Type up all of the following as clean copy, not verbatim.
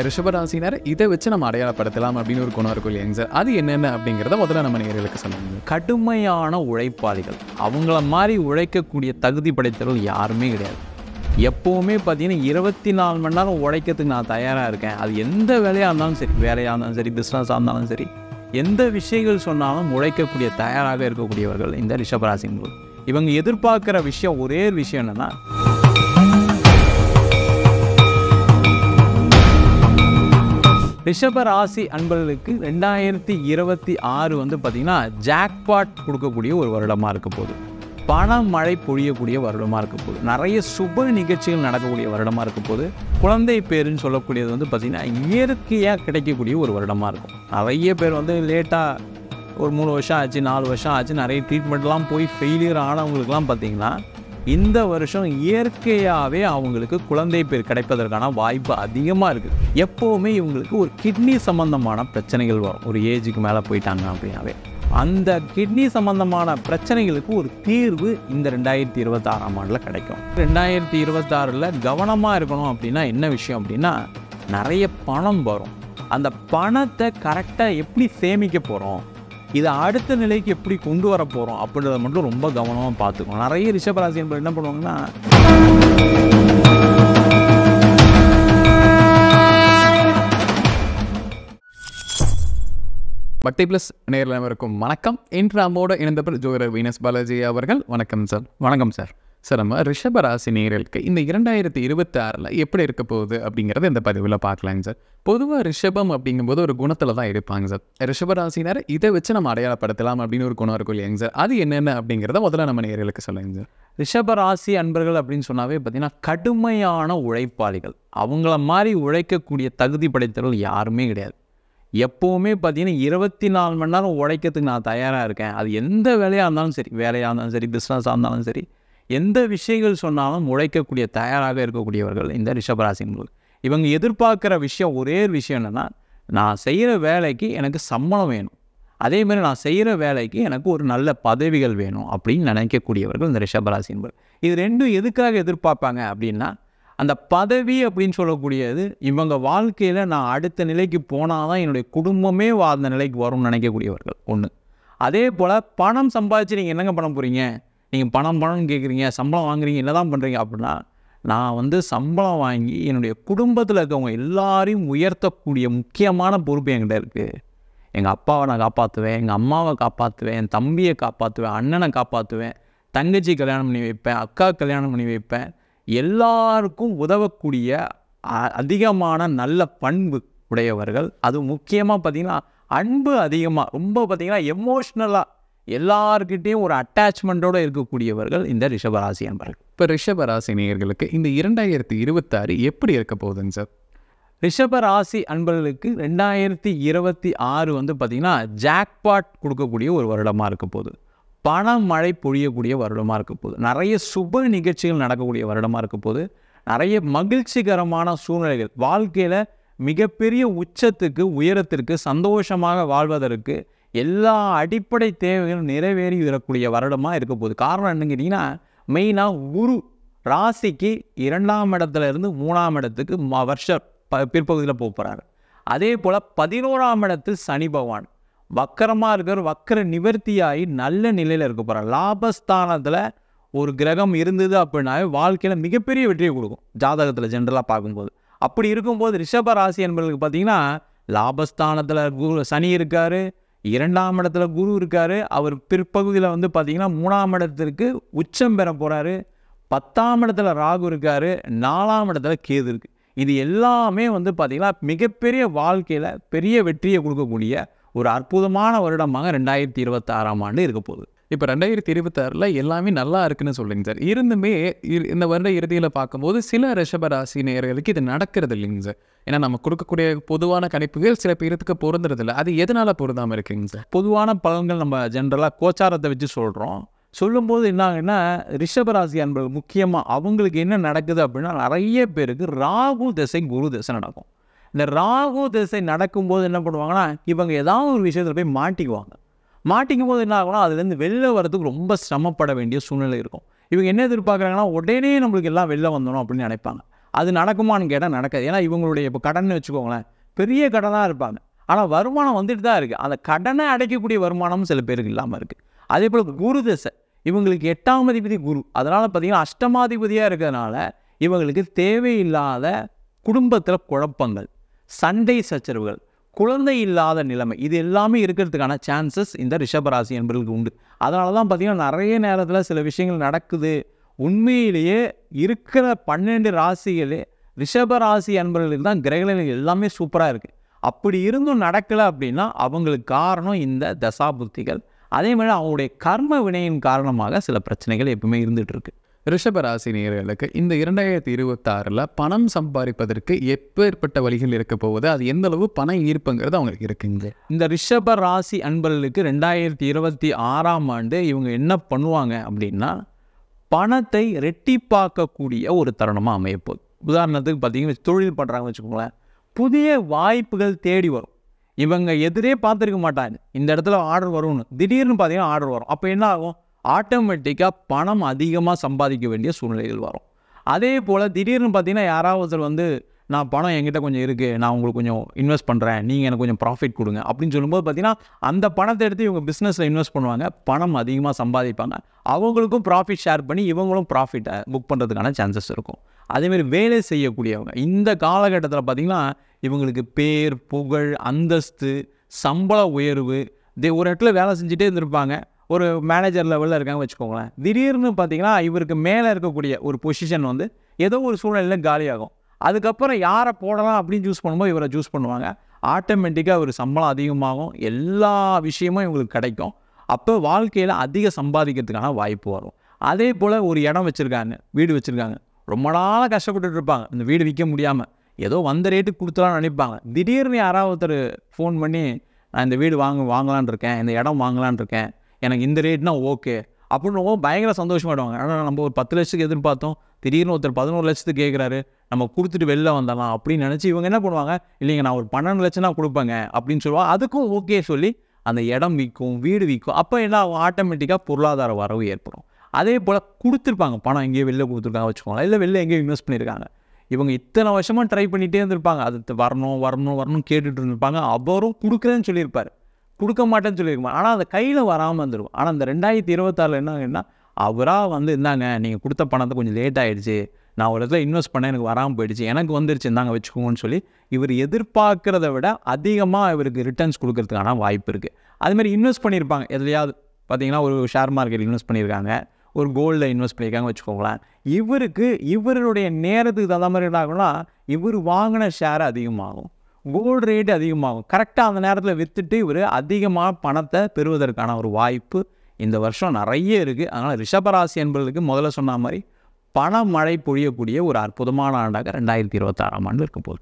ரிஷபராசினர் இதை வச்சு நம்ம அடையாளப்படுத்தலாம் அப்படின்னு ஒரு குணம் இருக்கும் இல்லையாங்க சார். அது என்னென்ன அப்படிங்கிறத முதல்ல நம்ம நேயர்களுக்கு சொல்லுங்க. கடுமையான உழைப்பாளிகள். அவங்கள மாதிரி உழைக்கக்கூடிய தகுதி படைத்தவர்கள் யாருமே கிடையாது. எப்போவுமே பார்த்தீங்கன்னா 24 மணி நேரம் உழைக்கிறதுக்கு நான் தயாராக இருக்கேன். அது எந்த வேலையாக இருந்தாலும் சரி, வேலையாக இருந்தாலும் சரி, பிஸ்னஸாக இருந்தாலும் சரி, எந்த விஷயங்கள் சொன்னாலும் உழைக்கக்கூடிய தயாராக இருக்கக்கூடியவர்கள் இந்த ரிஷபராசினர்கள். இவங்க எதிர்பார்க்குற விஷயம் ஒரே ஒரு விஷயம் என்னென்னா, ரிஷபராசி அன்பர்களுக்கு 2026 வந்து பார்த்திங்கன்னா ஜாக்பாட் கொடுக்கக்கூடிய ஒரு வருடமாக இருக்க போகுது. பணமழை பொழியக்கூடிய வருடமாக இருக்க போகுது. நிறைய சுப நிகழ்ச்சிகள் நடக்கக்கூடிய வருடமாக இருக்க போகுது. குழந்தை பேருன்னு சொல்லக்கூடியது வந்து பார்த்திங்கன்னா இயற்கையாக கிடைக்கக்கூடிய ஒரு வருடமாக இருக்கும். நிறைய பேர் வந்து லேட்டாக ஒரு 3 வருஷம் ஆச்சு, 4 வருஷம் ஆச்சு, நிறைய ட்ரீட்மெண்ட்லாம் போய் ஃபெயிலியர் ஆனவங்களுக்குலாம் பார்த்திங்கன்னா இந்த வருஷம் இயற்கையாகவே அவங்களுக்கு குழந்தை பேர் கிடைப்பதற்கான வாய்ப்பு அதிகமாக இருக்குது. எப்போவுமே இவங்களுக்கு ஒரு கிட்னி சம்மந்தமான பிரச்சனைகள் வரும். ஒரு ஏஜுக்கு மேலே போயிட்டாங்க அப்படின்னாவே அந்த கிட்னி சம்மந்தமான பிரச்சனைகளுக்கு ஒரு தீர்வு இந்த 2026ஆம் ஆண்டில் கிடைக்கும். 2026 கவனமாக இருக்கணும் அப்படின்னா என்ன விஷயம் அப்படின்னா, நிறைய பணம் வரும். அந்த பணத்தை கரெக்டாக எப்படி சேமிக்க போகிறோம், இதை அடுத்த நிலைக்கு எப்படி கொண்டு வர போகிறோம் அப்படின்றத மட்டும் ரொம்ப கவனமாக பார்த்துக்கணும். நிறைய ரிஷபராசி என்பது என்ன பண்ணுவாங்கன்னா, பக்தி பிளஸ் நேரில் இருக்கும் வணக்கம். இன்று நம்மோட இணைந்தவர் ஜோதிடர் வீனஸ் பாலாஜி அவர்கள். வணக்கம் சார். வணக்கம் சார். சார், நம்ம ரிஷபராசி நேயர்களுக்கு இந்த 2026 எப்படி இருக்க போகுது அப்படிங்கிறத இந்த பதிவில் பார்க்கலாங்க சார். பொதுவாக ரிஷபம் அப்படிங்கும்போது ஒரு குணத்தில் தான் இருப்பாங்க சார். ரிஷபராசினர் இதை வச்சு நம்ம அடையாளப்படுத்தலாம் அப்படின்னு ஒரு குணம் இருக்கும் இல்லையாங்க சார். அது என்னென்ன அப்படிங்கிறத முதல்ல நம்ம நேயர்களுக்கு சொல்லுங்க சார். ரிஷபராசி அன்பர்கள் அப்படின்னு சொன்னாவே பார்த்தீங்கன்னா கடுமையான உழைப்பாளிகள். அவங்கள மாதிரி உழைக்கக்கூடிய தகுதி படைத்தவர்கள் யாருமே கிடையாது. எப்போவுமே பார்த்தீங்கன்னா 24 மணி நேரம் உழைக்கிறதுக்கு நான் தயாராக இருக்கேன். அது எந்த வேலையாக இருந்தாலும் சரி, வேலையாக இருந்தாலும் சரி, பிஸ்னஸாக இருந்தாலும் சரி, எந்த விஷயங்கள் சொன்னாலும் உழைக்கக்கூடிய தயாராக இருக்கக்கூடியவர்கள் இந்த ரிஷபராசினர்கள். இவங்க எதிர்பார்க்குற விஷயம் ஒரே ஒரு விஷயம் என்னென்னா, நான் செய்கிற வேலைக்கு எனக்கு சம்பளம் வேணும், அதேமாதிரி நான் செய்கிற வேலைக்கு எனக்கு ஒரு நல்ல பதவிகள் வேணும் அப்படின்னு நினைக்கக்கூடியவர்கள் இந்த ரிஷபராசினர்கள். இது ரெண்டும் எதுக்காக எதிர்பார்ப்பாங்க அப்படின்னா, அந்த பதவி அப்படின்னு சொல்லக்கூடியது இவங்க வாழ்க்கையில் நான் அடுத்த நிலைக்கு போனால் தான் என்னுடைய குடும்பமே அந்த நிலைக்கு வரும்னு நினைக்கக்கூடியவர்கள் ஒன்று. அதே போல் பணம் சம்பாதிச்சு நீங்கள் என்னங்க பண்ண போகிறீங்க, நீங்கள் பணம்னு கேட்குறீங்க, சம்பளம் வாங்குறீங்க, என்ன தான் பண்ணுறீங்க அப்படின்னா, நான் வந்து சம்பளம் வாங்கி என்னுடைய குடும்பத்தில் இருக்கவங்க எல்லாரையும் உயர்த்தக்கூடிய முக்கியமான பொறுப்பு என்கிட்ட இருக்குது. எங்கள் அப்பாவை நான் காப்பாற்றுவேன், எங்கள் அம்மாவை காப்பாற்றுவேன், என் தம்பியை காப்பாற்றுவேன், அண்ணனை காப்பாற்றுவேன், தங்கச்சி கல்யாணம் பண்ணி வைப்பேன், அக்கா கல்யாணம் பண்ணி வைப்பேன். எல்லாருக்கும் உதவக்கூடிய அதிகமான நல்ல பண்பு உடையவர்கள். அது முக்கியமாக பார்த்திங்கன்னா அன்பு அதிகமாக, ரொம்ப பார்த்திங்கன்னா எமோஷ்னலாக எல்லார்கிட்டையும் ஒரு அட்டாச்மெண்ட்டோடு இருக்கக்கூடியவர்கள் இந்த ரிஷபராசி என்பர்கள். இப்போ ரிஷபராசி நேயர்களுக்கு இந்த 2026 எப்படி இருக்க போகுதுங்க சார்? ரிஷபராசி அன்பர்களுக்கு 2026 வந்து பார்த்திங்கன்னா ஜாக்பாட் கொடுக்கக்கூடிய ஒரு வருடமாக இருக்க போகுது. பணமழை பொழியக்கூடிய வருடமாக இருக்க போகுது. நிறைய சுப நிகழ்ச்சிகள் நடக்கக்கூடிய வருடமாக இருக்க போகுது. நிறைய மகிழ்ச்சிகரமான சூழ்நிலைகள், வாழ்க்கையில் மிகப்பெரிய உச்சத்துக்கு உயரத்திற்கு சந்தோஷமாக வாழ்வதற்கு எல்லா அடிப்படை தேவைகளும் நிறைவேறி வரக்கூடிய வருடமாக இருக்க போகுது. காரணம் என்னன்னு கேட்டிங்கன்னா, மெயினாக குரு ராசிக்கு 2ஆம் இடத்துல இருந்து 3ஆம் இடத்துக்கு வருஷ பிற்பகுதியில் போகிறாரு. அதே போல் 11ஆம் இடத்தில் சனி பகவான் வக்கரமாக இருக்கிற வக்கர நிவர்த்தியாகி நல்ல நிலையில் இருக்க போகிறார். லாபஸ்தானத்தில் ஒரு கிரகம் இருந்தது அப்படின்னாவே வாழ்க்கையில் மிகப்பெரிய வெற்றியை கொடுக்கும் ஜாதகத்தில் ஜென்ரலாக பார்க்கும்போது. அப்படி இருக்கும்போது ரிஷபராசி என்பவர்களுக்கு பார்த்திங்கன்னா லாபஸ்தானத்தில் சனி இருக்கார், 2ஆம் இடத்துல குரு இருக்கார். அவர் பிற்பகுதியில் வந்து பார்த்திங்கன்னா 3ஆம் இடத்திற்கு உச்சம் பெற போகிறாரு. 10ஆம் இடத்துல ராகு இருக்கார், 4ஆம் இடத்துல கேது இருக்குது. இது எல்லாமே வந்து பார்த்திங்கன்னா மிகப்பெரிய வாழ்க்கையில் பெரிய வெற்றியை கொடுக்கக்கூடிய ஒரு அற்புதமான வருடமாக 2026ஆம் ஆண்டு இருக்க போகுது. இப்போ 2026 எல்லாமே நல்லா இருக்குன்னு சொல்லுங்க சார். இருந்துமே இந்த வருட இறுதியில் பார்க்கும்போது சில ரிஷபராசி நேயர்களுக்கு இது நடக்கிறது இல்லைங்க சார். ஏன்னா நம்ம கொடுக்கக்கூடிய பொதுவான கணிப்புகள் சில பேருக்கு பொருந்துறதில்லை. அது எதனால் பொருந்தாமல் இருக்குங்க சார்? பொதுவான பலன்கள் நம்ம ஜென்ரலாக கோச்சாரத்தை வச்சு சொல்கிறோம். சொல்லும்போது என்னாங்கன்னா, ரிஷபராசி அன்பர்கள் முக்கியமாக அவங்களுக்கு என்ன நடக்குது அப்படின்னா, நிறைய பேருக்கு ராகு திசை குரு திசை நடக்கும். இந்த ராகு திசை நடக்கும்போது என்ன பண்ணுவாங்கன்னா, இவங்க ஏதாவது ஒரு விஷயத்தில் போய் மாட்டிக்குவாங்க. மாட்டிக்கும் போது என்ன ஆகும்னா, அதுலேருந்து வெளில வரதுக்கு ரொம்ப சிரமப்பட வேண்டிய சூழ்நிலை இருக்கும். இவங்க என்ன எதிர்பார்க்குறாங்கன்னா, உடனே நம்மளுக்கு எல்லாம் வெளில வந்துடணும் அப்படின்னு நினைப்பாங்க. அது நடக்குமான்னு கேட்டால் நடக்காது. ஏன்னா இவங்களுடைய இப்போ கடன் வச்சுக்கோங்களேன், பெரிய கடனாக இருப்பாங்க, ஆனால் வருமானம் வந்துட்டு தான் இருக்குது. அந்த கடனை அடைக்கக்கூடிய வருமானமும் சில பேருக்கு இல்லாமல் இருக்குது. அதே போல் குரு தசை, இவங்களுக்கு 8ஆம் அதிபதி குரு, அதனால் பார்த்திங்கன்னா அஷ்டமாதிபதியாக இருக்கிறதுனால இவங்களுக்கு தேவையில்லாத குடும்பத்தில் குழப்பங்கள், சண்டை சச்சரவுகள், குழந்தை இல்லாத நிலைமை, இது எல்லாமே இருக்கிறதுக்கான சான்சஸ் இந்த ரிஷபராசி என்பவர்களுக்கு உண்டு. அதனால தான் பார்த்திங்கன்னா நிறைய நேரத்தில் சில விஷயங்கள் நடக்குது. உண்மையிலேயே இருக்கிற 12 ராசிகளே ரிஷபராசி என்பவர்களுக்கு தான் கிரகங்கள் எல்லாமே சூப்பராக இருக்குது. அப்படி இருந்தும் நடக்கலை அப்படின்னா அவங்களுக்கு காரணம் இந்த தசாபுத்திகள். அதே மாதிரி அவங்களுடைய கர்ம வினையின் காரணமாக சில பிரச்சனைகள் எப்பவுமே இருந்துகிட்டு இருக்கு. ரிஷபராசி நேயர்களுக்கு இந்த 2026 பணம் சம்பாதிப்பதற்கு எப்பேற்பட்ட வழிகள் இருக்க போகுது, அது எந்த அளவு பண ஈர்ப்புங்கிறது அவங்களுக்கு இருக்குங்க? இந்த ரிஷப ராசி அன்பர்களுக்கு 2026ஆம் ஆண்டு இவங்க என்ன பண்ணுவாங்க அப்படின்னா, பணத்தை ரெட்டிப்பாக்கக்கூடிய ஒரு தருணமாக அமையப்போகுது. உதாரணத்துக்கு பார்த்தீங்கன்னா தொழில் பண்ணுறாங்கன்னு வச்சுக்கோங்களேன், புதிய வாய்ப்புகள் தேடி வரும். இவங்க எதிரே பார்த்துருக்க மாட்டாங்க, இந்த இடத்துல ஆர்டர் வரும்னு. திடீர்னு பார்த்தீங்கன்னா ஆர்டர் வரும். அப்போ என்ன ஆகும், ஆட்டோமேட்டிக்காக பணம் அதிகமாக சம்பாதிக்க வேண்டிய சூழ்நிலைகள் வரும். அதே போல் திடீர்னு பார்த்தீங்கன்னா யாராவது ஒருத்தர் வந்து, நான் பணம் என்கிட்ட கொஞ்சம் இருக்குது, நான் உங்களுக்கு கொஞ்சம் இன்வெஸ்ட் பண்ணுறேன், நீங்கள் எனக்கு கொஞ்சம் ப்ராஃபிட் கொடுங்க அப்படின்னு சொல்லும்போது பார்த்தீங்கன்னா அந்த பணத்தை எடுத்து இவங்க பிஸ்னஸில் இன்வெஸ்ட் பண்ணுவாங்க, பணம் அதிகமாக சம்பாதிப்பாங்க, அவங்களுக்கும் ப்ராஃபிட் ஷேர் பண்ணி இவங்களும் ப்ராஃபிட்டை புக் பண்ணுறதுக்கான சான்சஸ் இருக்கும். அதேமாதிரி வேலை செய்யக்கூடியவங்க இந்த காலகட்டத்தில் பார்த்திங்கன்னா இவங்களுக்கு பேர், புகழ், அந்தஸ்து, சம்பள உயர்வு, ஒரு இடத்துல வேலை செஞ்சுட்டே இருந்திருப்பாங்க, ஒரு மேனேஜர் லெவலில் இருக்காங்க வச்சுக்கோங்களேன். திடீர்னு பார்த்தீங்கன்னா இவருக்கு மேலே இருக்கக்கூடிய ஒரு பொசிஷன் வந்து ஏதோ ஒரு சூழ்நிலையில் காலியாகும். அதுக்கப்புறம் யாரை போடலாம் அப்படின்னு சூஸ் பண்ணும்போது இவரை சூஸ் பண்ணுவாங்க. ஆட்டோமேட்டிக்காக ஒரு சம்பளம் அதிகமாகும், எல்லா விஷயமும் இவங்களுக்கு கிடைக்கும். அப்போ வாழ்க்கையில் அதிக சம்பாதிக்கிறதுக்கான வாய்ப்பு வரும். அதே போல் ஒரு இடம் வச்சுருக்காங்க, வீடு வச்சுருக்காங்க, ரொம்ப நாளாக கஷ்டப்பட்டுட்டு இருப்பாங்க, இந்த வீடு விற்க முடியாமல் ஏதோ வந்த ரேட்டுக்கு கொடுத்துலான்னு நினைப்பாங்க. திடீர்னு யாராவது ஒருத்தர் ஃபோன் பண்ணி, நான் இந்த வீடு வாங்கலான் இருக்கேன், இந்த இடம் வாங்கலான் இருக்கேன், எனக்கு இந்த ரேட்னா ஓகே அப்படின்னு பயங்கர சந்தோஷமாயிடுவாங்க. ஆனால் நம்ம ஒரு 10 லட்சத்துக்கு எதிர்பார்த்தோம், திடீர்னு ஒருத்தர் 11 லட்சத்துக்கு கேட்குறாரு, நம்ம கொடுத்துட்டு வெளில வந்துடலாம் அப்படின்னு நினச்சி இவங்க என்ன பண்ணுவாங்க, இல்லைங்க நான் ஒரு 12 லட்சம்னா கொடுப்பேங்க அப்படின்னு சொல்லுவாங்க. அதுக்கும் ஓகே சொல்லி அந்த இடம் விற்கும், வீடு விற்கும். அப்போ என்ன ஆகும், ஆட்டோமேட்டிக்காக பொருளாதார வரவு ஏற்படும். அதே போல் கொடுத்துருப்பாங்க, பணம் எங்கேயோ வெளில கொடுத்துருக்காங்க வச்சுக்கோங்களேன், இல்லை வெளில எங்கேயோ இன்வெஸ்ட் பண்ணியிருக்காங்க. இவங்க இத்தனை வருஷமாக ட்ரை பண்ணிகிட்டே இருந்திருப்பாங்க, அது வரணும் கேட்டுட்டு இருந்திருப்பாங்க. அவரும் கொடுக்குறேன்னு சொல்லியிருப்பார், கொடுக்க மாட்டேன்னு சொல்லியிருப்பாங்க, ஆனால் அந்த கையில் வராமல் வந்துடும். ஆனால் இந்த 2026 என்ன அவராக வந்து, இருந்தாங்க நீங்கள் கொடுத்த பணத்தை கொஞ்சம் லேட் ஆகிடுச்சு, நான் ஒரு இடத்துல இன்வெஸ்ட் பண்ணேன் எனக்கு வராமல் போயிடுச்சு, எனக்கு வந்துருச்சு, இருந்தாங்க வச்சுக்கோங்கன்னு சொல்லி இவர் எதிர்பார்க்குறத விட அதிகமாக இவருக்கு ரிட்டர்ன்ஸ் கொடுக்கறதுக்கான வாய்ப்பு இருக்குது. அதுமாதிரி இன்வெஸ்ட் பண்ணியிருப்பாங்க எதுலையாவது பார்த்தீங்கன்னா, ஒரு ஷேர் மார்க்கெட் இன்வெஸ்ட் பண்ணியிருக்காங்க, ஒரு கோல்டில் இன்வெஸ்ட் பண்ணியிருக்காங்க வச்சுக்கோங்களேன். இவருக்கு இவருடைய நேரத்துக்கு தகுந்த மாதிரி என்ன ஆகும்னா, இவர் வாங்கின ஷேர் அதிகமாகும், கோல்டு ரேட்டு அதிகமாகும். கரெக்டாக அந்த நேரத்தில் விற்றுட்டு இவர் அதிகமாக பணத்தை பெறுவதற்கான ஒரு வாய்ப்பு இந்த வருஷம் நிறைய இருக்குது. அதனால் ரிஷபராசி என்பவர்களுக்கு முதல்ல சொன்ன மாதிரி பணமழை பொழியக்கூடிய ஒரு அற்புதமான ஆண்டாக 2026ஆம் ஆண்டு இருக்க போகுது.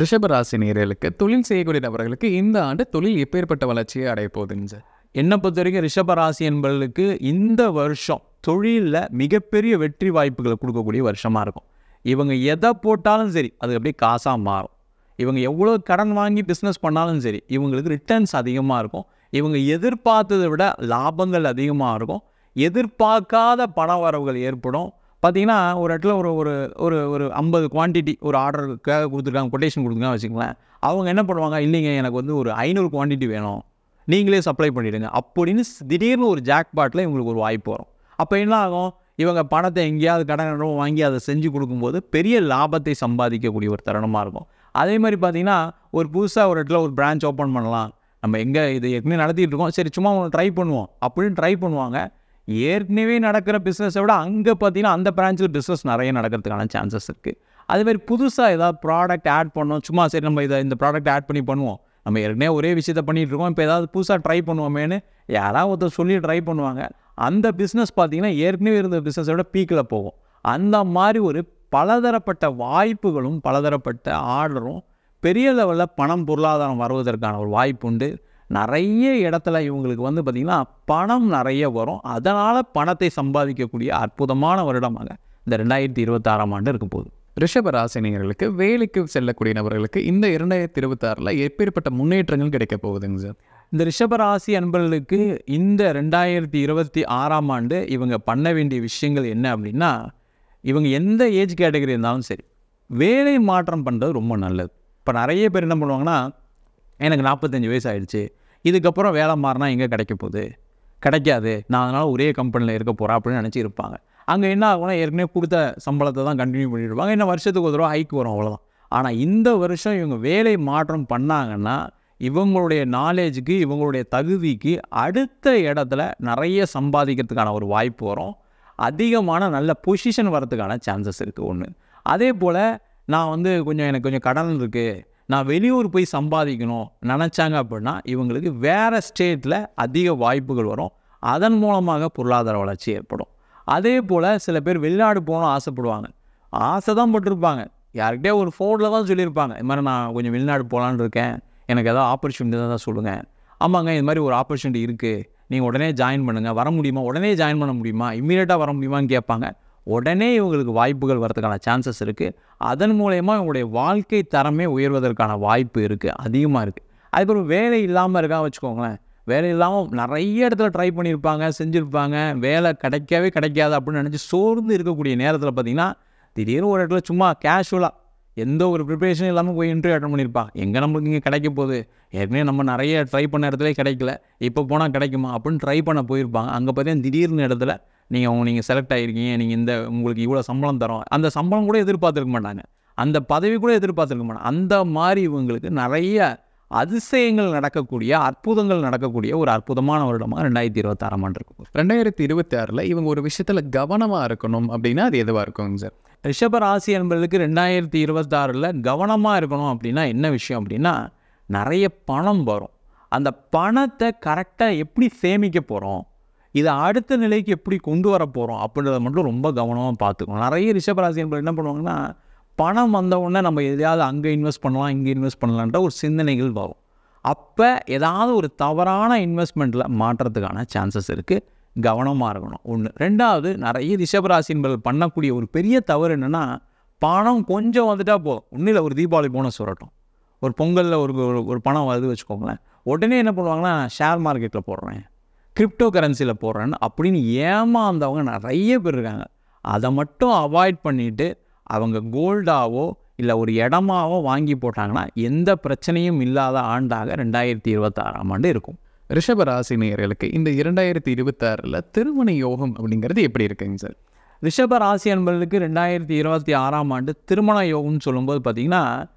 ரிஷபராசி நேயர்களுக்கு தொழில் செய்யக்கூடிய நபர்களுக்கு இந்த ஆண்டு தொழில் எப்பேற்பட்ட வளர்ச்சியை அடைய போகுதுங்க சார்? என்னை பொறுத்த வரைக்கும் ரிஷபராசி என்பவர்களுக்கு இந்த வருஷம் தொழிலில் மிகப்பெரிய வெற்றி வாய்ப்புகளை கொடுக்கக்கூடிய வருஷமாக இருக்கும். இவங்க எதை போட்டாலும் சரி அது அப்படியே காசாக மாறும். இவங்க எவ்வளோ கடன் வாங்கி பிஸ்னஸ் பண்ணாலும் சரி இவங்களுக்கு ரிட்டர்ன்ஸ் அதிகமாக இருக்கும். இவங்க எதிர்பார்த்ததை விட லாபங்கள் அதிகமாக இருக்கும். எதிர்பார்க்காத பண வரவுகள் ஏற்படும். பார்த்திங்கன்னா ஒரு இடத்துல ஒரு ஒரு ஒரு 50 குவான்டிட்டி ஒரு ஆர்டருக்காக கொடுத்துருக்காங்க, கொட்டேஷன் கொடுத்துருக்காங்க வச்சுங்களேன். அவங்க என்ன பண்ணுவாங்க, இல்லைங்க எனக்கு வந்து ஒரு 500 குவான்டிட்டி வேணும், நீங்களே சப்ளை பண்ணிவிடுங்க அப்படின்னு திடீர்னு ஒரு ஜாக்பாட்டில் இவங்களுக்கு ஒரு வாய்ப்பு வரும். அப்போ என்ன ஆகும், இவங்க பணத்தை எங்கேயாவது கடன் வாங்கி அதை செஞ்சு கொடுக்கும்போது பெரிய லாபத்தை சம்பாதிக்கக்கூடிய ஒரு தருணமாக இருக்கும். அதே மாதிரி பார்த்திங்கன்னா ஒரு புதுசாக ஒரு இடத்துல ஒரு பிரான்ச் ஓப்பன் பண்ணலாம், நம்ம எங்கே இது ஏற்கனவே நடத்திட்டு இருக்கோம், சரி சும்மா ஒன்று ட்ரை பண்ணுவோம் அப்படின்னு ட்ரை பண்ணுவாங்க. ஏற்கனவே நடக்கிற பிஸ்னஸை விட அங்கே பார்த்திங்கன்னா அந்த பிரான்ச்சில் பிஸ்னஸ் நிறைய நடக்கிறதுக்கான சான்சஸ் இருக்குது. அதேமாதிரி புதுசாக ஏதாவது ப்ராடக்ட் ஆட் பண்ணோம், சும்மா சரி நம்ம இந்த ப்ராடக்ட் ஆட் பண்ணி பண்ணுவோம், நம்ம ஏற்கனவே ஒரே விஷயத்தை பண்ணிகிட்டு இருக்கோம், இப்போ ஏதாவது புதுசாக ட்ரை பண்ணுவோமேனு யாராவது ஒருத்தர் சொல்லி ட்ரை பண்ணுவாங்க. அந்த பிஸ்னஸ் பார்த்திங்கன்னா ஏற்கனவே இருந்த பிஸ்னஸை விட பீக்கில் போகும். அந்த மாதிரி ஒரு பலதரப்பட்ட வாய்ப்புகளும் பலதரப்பட்ட ஆர்டரும் பெரிய லெவலில் பணம் பொருளாதாரம் வருவதற்கான ஒரு வாய்ப்பு உண்டு. நிறைய இடத்துல இவங்களுக்கு வந்து பார்த்திங்கன்னா பணம் நிறைய வரும். அதனால் பணத்தை சம்பாதிக்கக்கூடிய அற்புதமான வருடமாக இந்த 2026ஆம் ஆண்டு இருக்க போகுது. ரிஷபராசினியர்களுக்கு வேலைக்கு செல்லக்கூடிய நபர்களுக்கு இந்த 2026 எப்பேற்பட்ட முன்னேற்றங்கள் கிடைக்க போகுதுங்க சார்? இந்த ரிஷபராசி அன்பர்களுக்கு இந்த 2026ஆம் ஆண்டு இவங்க பண்ண வேண்டிய விஷயங்கள் என்ன அப்படின்னா, இவங்க எந்த ஏஜ் கேட்டகரி இருந்தாலும் சரி, வேலை மாற்றம் பண்ணுறது ரொம்ப நல்லது. இப்போ நிறைய பேர் என்ன பண்ணுவாங்கன்னா, எனக்கு 45 வயசு ஆகிடுச்சு, இதுக்கப்புறம் வேலை மாறினா எங்கே கிடைக்க போகுது, கிடைக்காது, நான் அதனால் ஒரே கம்பெனியில் இருக்க போகிறேன் அப்படின்னு நினச்சி இருப்பாங்க. அங்கே என்ன ஆகும்னா, ஏற்கனவே கொடுத்த சம்பளத்தை தான் கண்டினியூ பண்ணிடுவாங்க. இன்னும் வருஷத்துக்கு ஒரு தடவை ஹைக் வரும், அவ்வளோதான். ஆனால் இந்த வருஷம் இவங்க வேலை மாற்றம் பண்ணாங்கன்னா இவங்களுடைய நாலேஜுக்கு, இவங்களுடைய தகுதிக்கு அடுத்த இடத்துல நிறைய சம்பாதிக்கிறதுக்கான ஒரு வாய்ப்பு வரும். அதிகமான நல்ல பொசிஷன் வரதுக்கான சான்சஸ் இருக்குது ஒன்று. அதே போல் நான் வந்து எனக்கு கொஞ்சம் கடன் இருக்குது, நான் வெளியூர் போய் சம்பாதிக்கணும் நினச்சாங்க அப்படின்னா இவங்களுக்கு வேறு ஸ்டேட்டில் அதிக வாய்ப்புகள் வரும். அதன் மூலமாக பொருளாதார வளர்ச்சி ஏற்படும். அதே போல் சில பேர் வெளிநாடு போகணும்னு ஆசைப்படுவாங்க. ஆசை தான் பட்டிருப்பாங்க, யார்கிட்டே ஒரு ஃபோனில் தான் சொல்லியிருப்பாங்க, இது மாதிரி நான் கொஞ்சம் வெளிநாடு போகலான்னு இருக்கேன், எனக்கு ஏதாவது ஆப்பர்ச்சுனிட்டி தான் சொல்லுங்கள். ஆமாங்க, இது மாதிரி ஒரு ஆப்பர்ச்சுனிட்டி இருக்குது, நீங்கள் உடனே ஜாயின் பண்ணுங்கள், வர முடியுமா, உடனே ஜாயின் பண்ண முடியுமா, இம்மீடியட்டாக வர முடியுமான்னு கேட்பாங்க. உடனே இவங்களுக்கு வாய்ப்புகள் வரதுக்கான சான்சஸ் இருக்குது. அதன் மூலயமா இவங்களுடைய வாழ்க்கை தரமே உயர்வதற்கான வாய்ப்பு இருக்குது, அதிகமாக இருக்குது. அதுக்கப்புறம் வேலை இல்லாமல் இருக்கா வச்சுக்கோங்களேன். வேலை இல்லாமல் நிறைய இடத்துல ட்ரை பண்ணியிருப்பாங்க, செஞ்சுருப்பாங்க, வேலை கிடைக்கவே கிடைக்காது அப்படின்னு நினச்சி சோர்ந்து இருக்கக்கூடிய நேரத்தில் பார்த்திங்கன்னா திடீர்னு ஒரு இடத்துல சும்மா கேஷுவலாக எந்த ஒரு ப்ரிப்பரேஷனும் இல்லாமல் போய் இன்டர்வியூ அட்டன் பண்ணியிருப்பாங்க. எங்கே நம்மளுக்கு இங்கே கிடைக்க போகுது, ஏற்கனவே நம்ம நிறைய ட்ரை பண்ண இடத்துல கிடைக்கல, இப்போ போனால் கிடைக்குமா அப்படின்னு ட்ரை பண்ண போயிருப்பாங்க. அங்கே பார்த்தீங்கன்னா திடீர்னு இடத்துல நீங்கள் செலக்ட் ஆகிருக்கீங்க, நீங்கள் உங்களுக்கு இவ்வளோ சம்பளம் தரோம், அந்த சம்பளம் கூட எதிர்பார்த்துருக்க மாட்டாங்க, அந்த பதவி கூட எதிர்பார்த்துருக்க மாட்டாங்க. அந்த மாதிரி இவங்களுக்கு நிறைய அதிசயங்கள் நடக்கக்கூடிய, அற்புதங்கள் நடக்கக்கூடிய ஒரு அற்புதமான வருடமாக 2026ஆம் ஆண்டு இருக்கும். 2026 இவங்க ஒரு விஷயத்தில் கவனமாக இருக்கணும் அப்படின்னா அது எதுவாக இருக்குங்க சார்? ரிஷப ராசி என்பதுக்கு 2026 கவனமாக இருக்கணும் அப்படின்னா என்ன விஷயம் அப்படின்னா, நிறைய பணம் வரும். அந்த பணத்தை கரெக்டாக எப்படி சேமிக்க போகிறோம், இதை அடுத்த நிலைக்கு எப்படி கொண்டு வர போகிறோம் அப்படின்றத மட்டும் ரொம்ப கவனமாக பார்த்துக்கணும். நிறைய ரிஷபராசி என்பது என்ன பண்ணுவாங்கன்னா, பணம் வந்த உடனே நம்ம எதையாவது அங்கே இன்வெஸ்ட் பண்ணலாம், இங்கே இன்வெஸ்ட் பண்ணலான்ற ஒரு சிந்தனைகள் வரும். அப்போ ஏதாவது ஒரு தவறான இன்வெஸ்ட்மெண்ட்டில் மாற்றுறதுக்கான சான்சஸ் இருக்குது. கவனமாக இருக்கணும் ஒன்று. ரெண்டாவது, நிறைய ரிஷபராசி என்பது பண்ணக்கூடிய ஒரு பெரிய தவறு என்னென்னா, பணம் கொஞ்சம் வந்துட்டால் போதும், ஒன்றும் இல்லை, ஒரு தீபாவளி போனஸ் வரட்டும், ஒரு பொங்கலில் ஒரு பணம் வருது வச்சுக்கோங்களேன், உடனே என்ன பண்ணுவாங்கன்னா, ஷேர் மார்க்கெட்டில் போடுறேன், கிரிப்டோ கரன்சியில் போடுறேன்னு அப்படின்னு ஏமாந்தவங்க நிறைய பேர் இருக்காங்க. அதை மட்டும் அவாய்ட் பண்ணிவிட்டு அவங்க கோல்டாவோ இல்லை ஒரு இடமாவோ வாங்கி போட்டாங்கன்னா எந்த பிரச்சனையும் இல்லாத ஆண்டாக 2026ஆம் ஆண்டு இருக்கும். ரிஷப ராசி நேயர்களுக்கு இந்த 2026 திருமண யோகம் அப்படிங்கிறது எப்படி இருக்குங்க சார்? ரிஷப ராசி என்பதற்கு 2026ஆம் ஆண்டு திருமண யோகம்னு சொல்லும்போது பார்த்திங்கன்னா,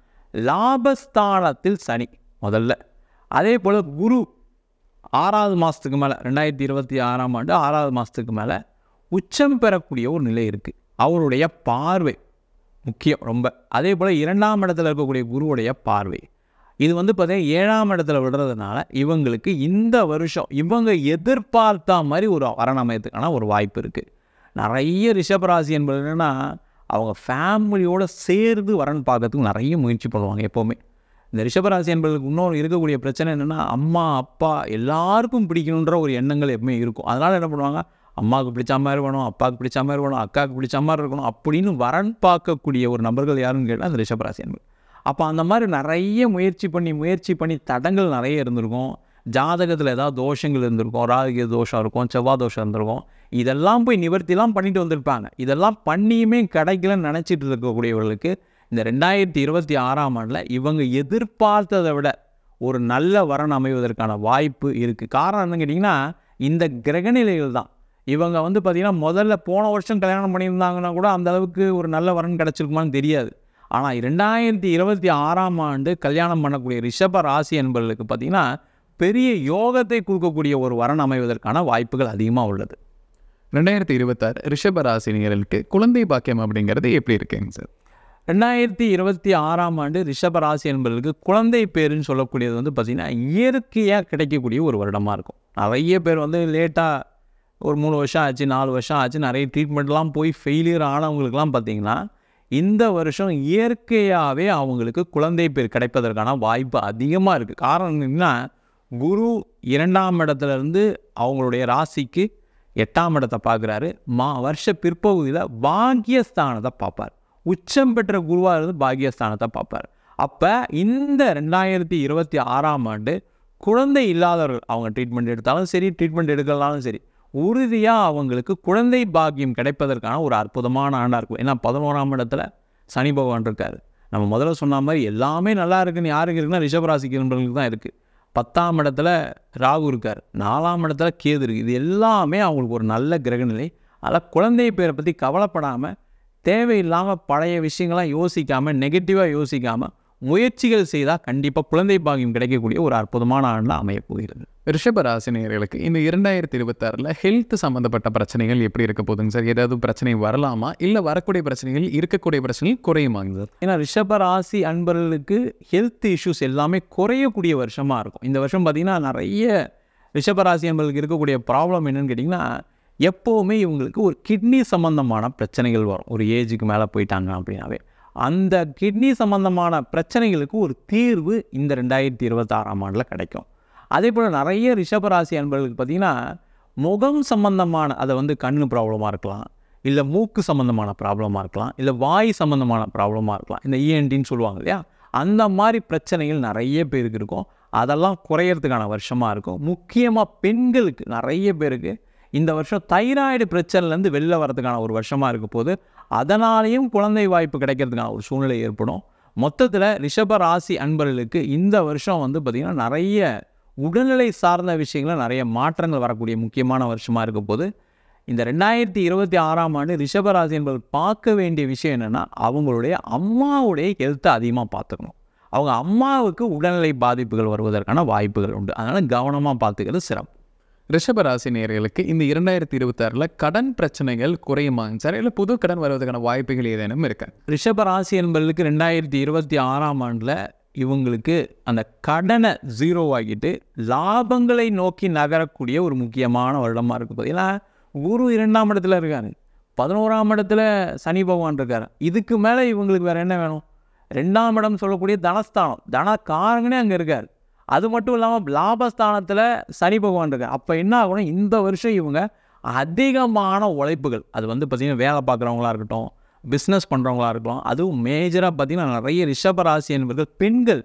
லாபஸ்தானத்தில் சனி முதல்ல, அதே போல் குரு 6வது மாதத்துக்கு மேலே 2026ஆம் ஆண்டு 6வது மாதத்துக்கு மேலே உச்சம் பெறக்கூடிய ஒரு நிலை இருக்குது. அவருடைய பார்வை முக்கியம் ரொம்ப. அதே போல் 2ஆம் இடத்துல இருக்கக்கூடிய குருவுடைய பார்வை, இது பார்த்திங்கன்னா 7ஆம் இடத்துல விடுறதுனால இவங்களுக்கு இந்த வருஷம் இவங்க எதிர்பார்த்த மாதிரி ஒரு வரணமையத்துக்கான ஒரு வாய்ப்பு இருக்குது. நிறைய ரிஷபராசி என்பது என்னென்னா, அவங்க ஃபேமிலியோடு சேர்ந்து வரன் பார்க்கறதுக்கு நிறைய முயற்சி பண்ணுவாங்க எப்போவுமே. இந்த ரிஷபராசி என்பதுக்கு இன்னொரு இருக்கக்கூடிய பிரச்சனை என்னென்னா, அம்மா அப்பா எல்லாருக்கும் பிடிக்கணுன்ற ஒரு எண்ணங்கள் எப்பவுமே இருக்கும். அதனால் என்ன பண்ணுவாங்க, அம்மாவுக்கு பிடிச்ச மாதிரி வேணும், அப்பாவுக்கு பிடிச்ச மாதிரி வேணும், அக்காவுக்கு பிடிச்ச மாதிரி இருக்கணும் அப்படின்னு வரன் பார்க்கக்கூடிய ஒரு நபர்கள் யாருன்னு கேட்டால் அந்த ரிஷபராசி என்பது. அப்போ அந்த மாதிரி நிறைய முயற்சி பண்ணி தடங்கள் நிறைய இருந்திருக்கும். ஜாதகத்தில் ஏதாவது தோஷங்கள் இருந்திருக்கும், ராகு தோஷம் இருக்கும், செவ்வாய் தோஷம் இருந்திருக்கும். இதெல்லாம் போய் நிவர்த்திலாம் பண்ணிட்டு வந்திருப்பாங்க. இதெல்லாம் பண்ணியுமே கிடைக்கலன்னு நினச்சிட்டு இருக்கக்கூடியவர்களுக்கு இந்த 2026ஆம் ஆண்டில் இவங்க எதிர்பார்த்ததை விட ஒரு நல்ல வரன் அமைவதற்கான வாய்ப்பு இருக்குது. காரணம் என்னன்னு கேட்டிங்கன்னா, இந்த கிரகநிலைகள் தான். இவங்க பார்த்திங்கன்னா முதல்ல போன வருஷம் கல்யாணம் பண்ணியிருந்தாங்கன்னா கூட அந்த அளவுக்கு ஒரு நல்ல வரன் கிடச்சிருக்குமான்னு தெரியாது. ஆனால் 2026ஆம் ஆண்டு கல்யாணம் பண்ணக்கூடிய ரிஷப ராசி என்பவர்களுக்கு பார்த்திங்கன்னா பெரிய யோகத்தை கொடுக்கக்கூடிய ஒரு வரன் அமைவதற்கான வாய்ப்புகள் அதிகமாக உள்ளது. 2026 ரிஷப ராசினியர்களுக்கு குழந்தை பாக்கியம் அப்படிங்கிறது எப்படி இருக்குங்க சார்? 2026ஆம் ஆண்டு ரிஷப ராசி என்பவர்களுக்கு குழந்தை பேருன்னு சொல்லக்கூடியது பார்த்திங்கன்னா இயற்கையாக கிடைக்கக்கூடிய ஒரு வருடமாக இருக்கும். நிறைய பேர் லேட்டாக ஒரு 3 வருஷம் ஆச்சு, 4 வருஷம் ஆச்சு, நிறைய ட்ரீட்மெண்ட்லாம் போய் ஃபெயிலியர் ஆனவங்களுக்குலாம் பார்த்திங்கன்னா இந்த வருஷம் இயற்கையாகவே அவங்களுக்கு குழந்தை பேர் கிடைப்பதற்கான வாய்ப்பு அதிகமாக இருக்குது. காரணம் என்னன்னா, குரு 2ஆம் இடத்துலேருந்து அவங்களுடைய ராசிக்கு 8ஆம் இடத்தை பார்க்குறாரு. வருஷ பிற்பகுதியில் பாக்கியஸ்தானத்தை பார்ப்பார். உச்சம் பெற்ற குருவாக இருந்து பாக்கியஸ்தானத்தை பார்ப்பார். அப்போ இந்த 2026ஆம் ஆண்டு குழந்தை இல்லாதவர்கள் அவங்க ட்ரீட்மெண்ட் எடுத்தாலும் சரி, ட்ரீட்மெண்ட் எடுக்கலாலும் சரி, உறுதியாக அவங்களுக்கு குழந்தை பாக்கியம் கிடைப்பதற்கான ஒரு அற்புதமான ஆண்டாக இருக்கும். ஏன்னா 11ஆம் இடத்துல சனி பகவான் இருக்கார். நம்ம முதல்ல சொன்ன மாதிரி எல்லாமே நல்லா இருக்குன்னு யாருக்கு இருக்குன்னா ரிஷபராசிக்கு நண்பர்களுக்கு தான் இருக்குது. 10ஆம் இடத்துல ராகு இருக்கார், 4ஆம் இடத்துல கேது இருக்குது. இது எல்லாமே அவங்களுக்கு ஒரு நல்ல கிரகநிலை. அதில் குழந்தை பேரை பற்றி கவலைப்படாமல், தேவையில்லாமல் பழைய விஷயங்கள்லாம் யோசிக்காமல், நெகட்டிவாக யோசிக்காமல் முயற்சிகள் செய்தால் கண்டிப்பாக குழந்தை பாக்கியம் கிடைக்கக்கூடிய ஒரு அற்புதமான ஆண்டாக அமையப் போகிறது. ரிஷபராசி நேயர்களுக்கு இந்த 2026 ஹெல்த் சம்மந்தப்பட்ட பிரச்சனைகள் எப்படி இருக்க போகுதுங்க சார்? ஏதாவது பிரச்சனை வரலாமா, இல்லை வரக்கூடிய பிரச்சனைகள் இருக்கக்கூடிய பிரச்சனைகள் குறையுமாங்க சார்? ஏன்னா ரிஷபராசி அன்பர்களுக்கு ஹெல்த் இஷ்யூஸ் எல்லாமே குறையக்கூடிய வருஷமாக இருக்கும். இந்த வருஷம் பார்த்திங்கன்னா நிறைய ரிஷபராசி அன்பர்களுக்கு இருக்கக்கூடிய ப்ராப்ளம் என்னென்னு கேட்டிங்கன்னா, எப்போவுமே இவங்களுக்கு ஒரு கிட்னி சம்மந்தமான பிரச்சனைகள் வரும். ஒரு ஏஜுக்கு மேலே போயிட்டாங்க அப்படின்னாவே அந்த கிட்னி சம்மந்தமான பிரச்சனைகளுக்கு ஒரு தீர்வு இந்த 2026ஆம் ஆண்டில் கிடைக்கும். அதே போல் நிறைய ரிஷபராசி அன்பர்களுக்கு பார்த்திங்கன்னா முகம் சம்மந்தமான, அதை வந்து கண்ணு ப்ராப்ளமாக இருக்கலாம், இல்லை மூக்கு சம்மந்தமான ப்ராப்ளமாக இருக்கலாம், இல்லை வாய் சம்மந்தமான ப்ராப்ளமாக இருக்கலாம். இந்த இஎன்டின்னு சொல்லுவாங்க இல்லையா, அந்த மாதிரி பிரச்சனைகள் நிறைய பேருக்கு இருக்கும். அதெல்லாம் குறையிறதுக்கான வருஷமாக இருக்கும். முக்கியமாக பெண்களுக்கு நிறைய பேருக்கு இந்த வருஷம் தைராய்டு பிரச்சனைலேருந்து வெளில வரதுக்கான ஒரு வருஷமாக இருக்க போது, அதனாலேயும் குழந்தை வாய்ப்பு கிடைக்கிறதுக்கான ஒரு சூழ்நிலை ஏற்படும். மொத்தத்தில் ரிஷபராசி அன்பர்களுக்கு இந்த வருஷம் வந்து பார்த்திங்கன்னா நிறைய உடல்நிலை சார்ந்த விஷயங்களில் நிறைய மாற்றங்கள் வரக்கூடிய முக்கியமான வருஷமாக இருக்க போது, இந்த 2026ஆம் ஆண்டு ரிஷபராசி என்பவர்கள் பார்க்க வேண்டிய விஷயம் என்னென்னா, அவங்களுடைய அம்மாவுடைய ஹெல்த்தை அதிகமாக பார்த்துக்கணும். அவங்க அம்மாவுக்கு உடல்நிலை பாதிப்புகள் வருவதற்கான வாய்ப்புகள் உண்டு. அதனால் கவனமாக பார்த்துக்கிறது சிறப்பு. ரிஷபராசி நேயர்களுக்கு இந்த 2026 கடன் பிரச்சனைகள் குறையுமாங்க சார், இல்லை புது கடன் வருவதற்கான வாய்ப்புகள் ஏதேனும் இருக்கா? ரிஷபராசி என்பவர்களுக்கு 2026ஆம் ஆண்டில் இவங்களுக்கு அந்த கடனை ஜீரோ ஆகிட்டு லாபங்களை நோக்கி நகரக்கூடிய ஒரு முக்கியமான வருடமாக இருக்குது. பார்த்தீங்கன்னா குரு 2ஆம் இடத்துல இருக்காரு, 11ஆம் இடத்துல சனி பகவான் இருக்கார். இதுக்கு மேலே இவங்களுக்கு வேறு என்ன வேணும்? 2ஆம் இடம் சொல்லக்கூடிய தனஸ்தானம், தனக்காரங்கனே அங்கே இருக்கார். அது மட்டும் இல்லாமல் லாபஸ்தானத்தில் சனி பகவான் இருக்கார். அப்போ என்ன ஆகணும், இந்த வருஷம் இவங்க அதிகமான உழைப்புகள், அது வந்து பார்த்திங்கன்னா வேலை பார்க்குறவங்களா இருக்கட்டும், பிஸ்னஸ் பண்ணுறவங்களா இருக்கலாம், அதுவும் மேஜராக பார்த்திங்கன்னா நிறைய ரிஷபராசி என்பவர்கள் பெண்கள்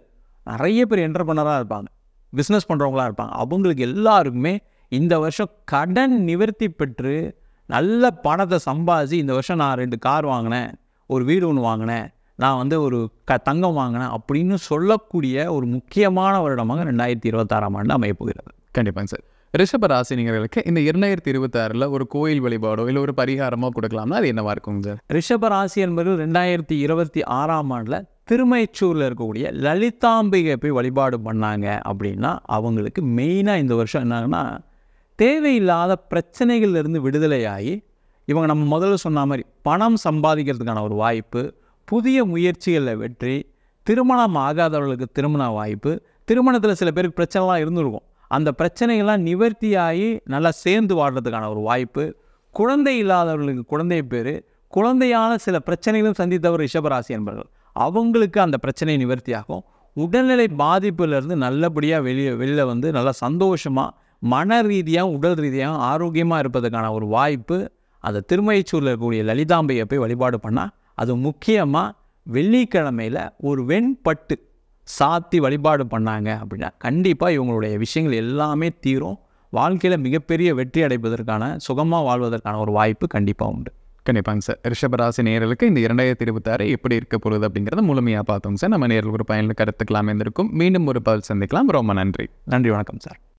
நிறைய பேர் என்டர்பிரனராக இருப்பாங்க, பிஸ்னஸ் பண்ணுறவங்களா இருப்பாங்க. அவங்களுக்கு எல்லாருக்குமே இந்த வருஷம் கடன் நிவர்த்தி பெற்று நல்ல பணத்தை சம்பாதிச்சு, இந்த வருஷம் நான் 2 கார் வாங்கினேன், ஒரு வீடு ஒன்று வாங்கினேன், நான் வந்து ஒரு தங்கம் வாங்கினேன் அப்படின்னு சொல்லக்கூடிய ஒரு முக்கியமான வருடமாக 2026ஆம் ஆண்டு அமையப் போகிறது. கண்டிப்பாங்க சார். ரிஷபராசினியர்களுக்கு இந்த 2026 ஒரு கோயில் வழிபாடோ இல்லை ஒரு பரிகாரமோ கொடுக்கலாம்னா அது என்னவா இருக்குங்க சார்? ரிஷபராசி என்பது 2026ஆம் ஆண்டில் திருமைச்சூரில் இருக்கக்கூடிய லலிதாம்பிகை போய் வழிபாடு பண்ணாங்க அப்படின்னா அவங்களுக்கு மெயினாக இந்த வருஷம் என்னன்னா, தேவையில்லாத பிரச்சனைகள்லேருந்து விடுதலையாகி இவங்க நம்ம முதல்ல சொன்ன மாதிரி பணம் சம்பாதிக்கிறதுக்கான ஒரு வாய்ப்பு, புதிய முயற்சிகளில் வெற்றி, திருமணம் ஆகாதவர்களுக்கு திருமண வாய்ப்பு, திருமணத்தில் சில பேருக்கு பிரச்சனைலாம் இருந்திருக்கும், அந்த பிரச்சனைகள்லாம் நிவர்த்தியாகி நல்லா சேர்ந்து வாழ்கிறதுக்கான ஒரு வாய்ப்பு, குழந்தை இல்லாதவர்களுக்கு குழந்தை பேர், குழந்தையான சில பிரச்சனைகளும் சந்தித்தவர் ரிஷபராசி என்பவர்கள், அவங்களுக்கு அந்த பிரச்சனை நிவர்த்தியாகும். உடல்நிலை பாதிப்புலேருந்து நல்லபடியாக வெளியில் வந்து நல்லா சந்தோஷமாக மன ரீதியாக உடல் ரீதியாக ஆரோக்கியமாக இருப்பதற்கான ஒரு வாய்ப்பு. அந்த திருமைச்சூரில் இருக்கக்கூடிய லலிதாம்பிகை போய் வழிபாடு பண்ணால், அது முக்கியமாக வெள்ளிக்கிழமையில் ஒரு வெண்பட்டு சாத்தி வழிபாடு பண்ணாங்க அப்படின்னா கண்டிப்பாக இவங்களுடைய விஷயங்கள் எல்லாமே தீரும். வாழ்க்கையில் மிகப்பெரிய வெற்றி அடைப்பதற்கான, சுகமாக வாழ்வதற்கான ஒரு வாய்ப்பு கண்டிப்பாக உண்டு. கண்டிப்பாங்க சார். ரிஷபராசி நேயர்களுக்கு இந்த 2026 எப்படி இருக்க போகிறது அப்படிங்கிறத முழுமையாக பார்த்தோம் சார். நம்ம நேரில் ஒரு பயனுள்ள கருத்துக்கெல்லாம் இருந்திருக்கும். மீண்டும் ஒரு பதில் சந்திக்கலாம். ரொம்ப நன்றி. நன்றி, வணக்கம் சார்.